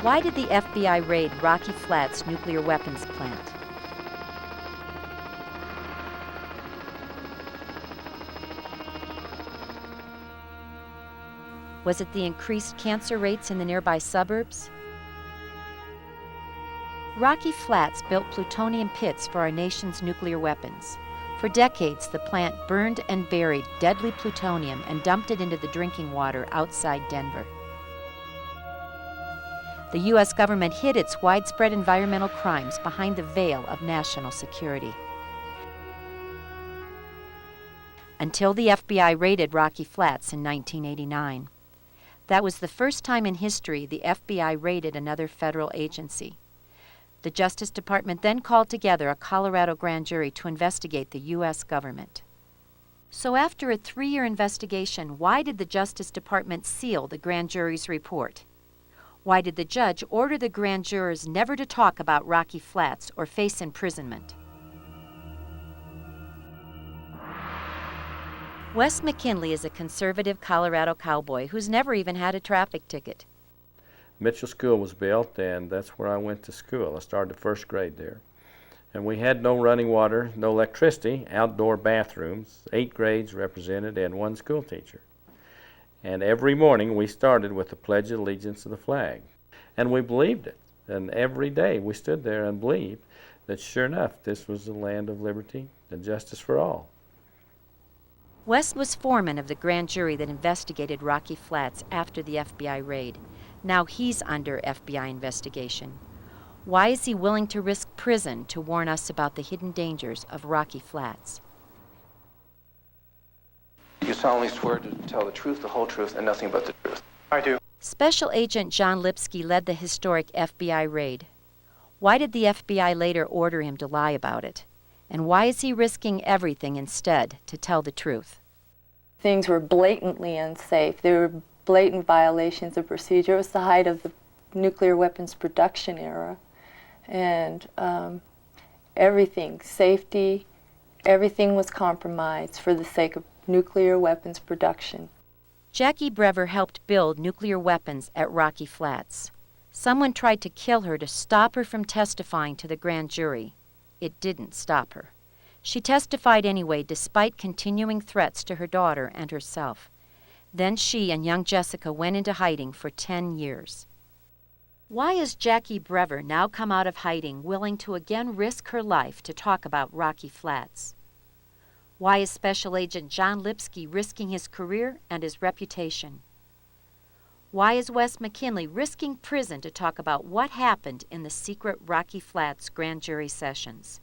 Why did the FBI raid Rocky Flats nuclear weapons plant? Was it the increased cancer rates in the nearby suburbs? Rocky Flats built plutonium pits for our nation's nuclear weapons. For decades, the plant burned and buried deadly plutonium and dumped it into the drinking water outside Denver. The U.S. government hid its widespread environmental crimes behind the veil of national security. Until the FBI raided Rocky Flats in 1989. That was the first time in history the FBI raided another federal agency. The Justice Department then called together a Colorado grand jury to investigate the U.S. government. So after a 3-year investigation, why did the Justice Department seal the grand jury's report? Why did the judge order the grand jurors never to talk about Rocky Flats or face imprisonment? Wes McKinley is a conservative Colorado cowboy who's never even had a traffic ticket. Mitchell School was built, and that's where I went to school. I started first grade there. And we had no running water, no electricity, outdoor bathrooms, 8 grades represented, and 1 school teacher. And every morning we started with the Pledge of Allegiance to the flag. And we believed it. And every day we stood there and believed that sure enough, this was the land of liberty and justice for all. Wes was foreman of the grand jury that investigated Rocky Flats after the FBI raid. Now he's under FBI investigation. Why is he willing to risk prison to warn us about the hidden dangers of Rocky Flats? You solemnly swear to tell the truth, the whole truth, and nothing but the truth. I do. Special Agent John Lipsky led the historic FBI raid. Why did the FBI later order him to lie about it? And why is he risking everything instead to tell the truth? Things were blatantly unsafe. There were blatant violations of procedure. It was the height of the nuclear weapons production era. And everything, safety, everything was compromised for the sake of nuclear weapons production. Jackie Brever helped build nuclear weapons at Rocky Flats. Someone tried to kill her to stop her from testifying to the grand jury. It didn't stop her. She testified anyway, despite continuing threats to her daughter and herself. Then she and young Jessica went into hiding for 10 years. Why is Jackie Brever now come out of hiding willing to again risk her life to talk about Rocky Flats? Why is Special Agent John Lipsky risking his career and his reputation? Why is Wes McKinley risking prison to talk about what happened in the secret Rocky Flats grand jury sessions?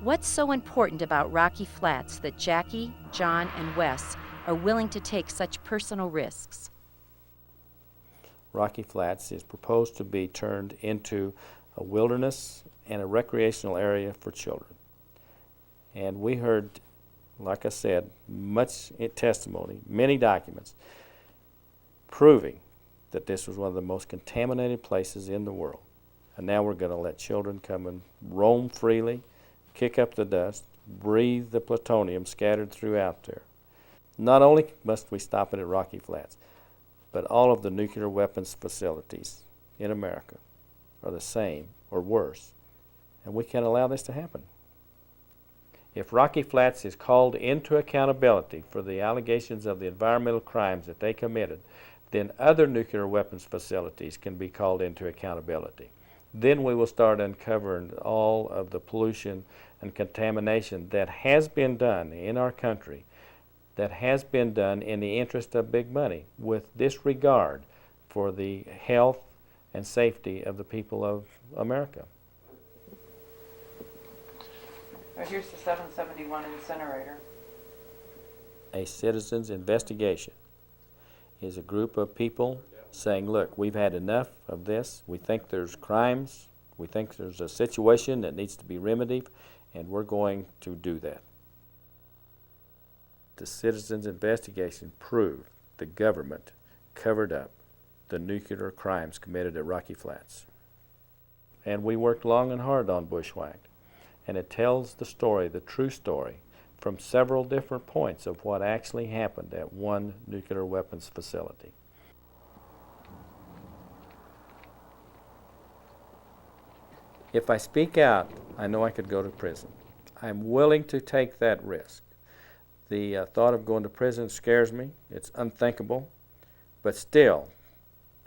What's so important about Rocky Flats that Jackie, John, and Wes are willing to take such personal risks? Rocky Flats is proposed to be turned into a wilderness and a recreational area for children. And we heard, like I said, much testimony, many documents, proving that this was one of the most contaminated places in the world. And now we're going to let children come and roam freely, kick up the dust, breathe the plutonium scattered throughout there. Not only must we stop it at Rocky Flats, but all of the nuclear weapons facilities in America are the same or worse, and we can't allow this to happen. If Rocky Flats is called into accountability for the allegations of the environmental crimes that they committed, then other nuclear weapons facilities can be called into accountability. Then we will start uncovering all of the pollution and contamination that has been done in our country, that has been done in the interest of big money, with disregard for the health and safety of the people of America. Here's the 771 incinerator. A citizen's investigation is a group of people saying, look, we've had enough of this. We think there's crimes. We think there's a situation that needs to be remedied, and we're going to do that. The citizen's investigation proved the government covered up the nuclear crimes committed at Rocky Flats. And we worked long and hard on Bushwhacked. And it tells the story, the true story, from several different points of what actually happened at one nuclear weapons facility. If I speak out, I know I could go to prison. I'm willing to take that risk. The thought of going to prison scares me. It's unthinkable. But still,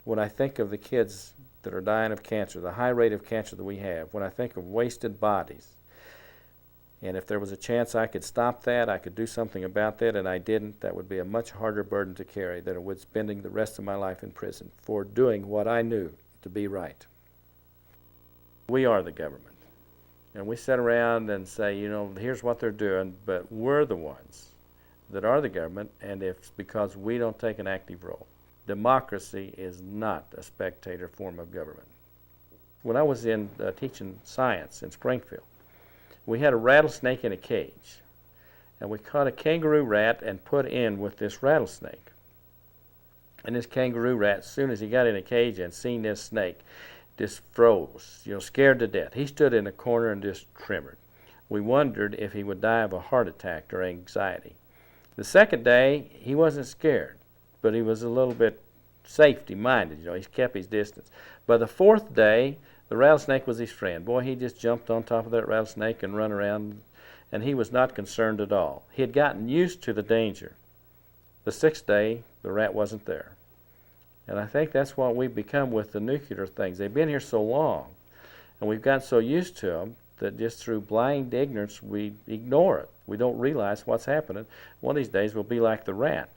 when I think of the kids that are dying of cancer, the high rate of cancer that we have, when I think of wasted bodies, and if there was a chance I could stop that, I could do something about that, and I didn't, that would be a much harder burden to carry than it would spending the rest of my life in prison for doing what I knew to be right. We are the government. And we sit around and say, you know, here's what they're doing, but we're the ones that are the government, and it's because we don't take an active role. Democracy is not a spectator form of government. When I was in teaching science in Springfield, we had a rattlesnake in a cage, and we caught a kangaroo rat and put in with this rattlesnake. And this kangaroo rat, as soon as he got in a cage and seen this snake, just froze, you know, scared to death. He stood in a corner and just trembled. We wondered if he would die of a heart attack or anxiety. The second day, he wasn't scared, but he was a little bit safety-minded, you know, he kept his distance. By the fourth day, the rattlesnake was his friend. Boy, he just jumped on top of that rattlesnake and run around, and he was not concerned at all. He had gotten used to the danger. The sixth day, the rat wasn't there. And I think that's what we've become with the nuclear things. They've been here so long, and we've gotten so used to them that just through blind ignorance we ignore it. We don't realize what's happening. One of these days we'll be like the rat.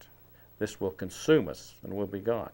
This will consume us, and we'll be gone.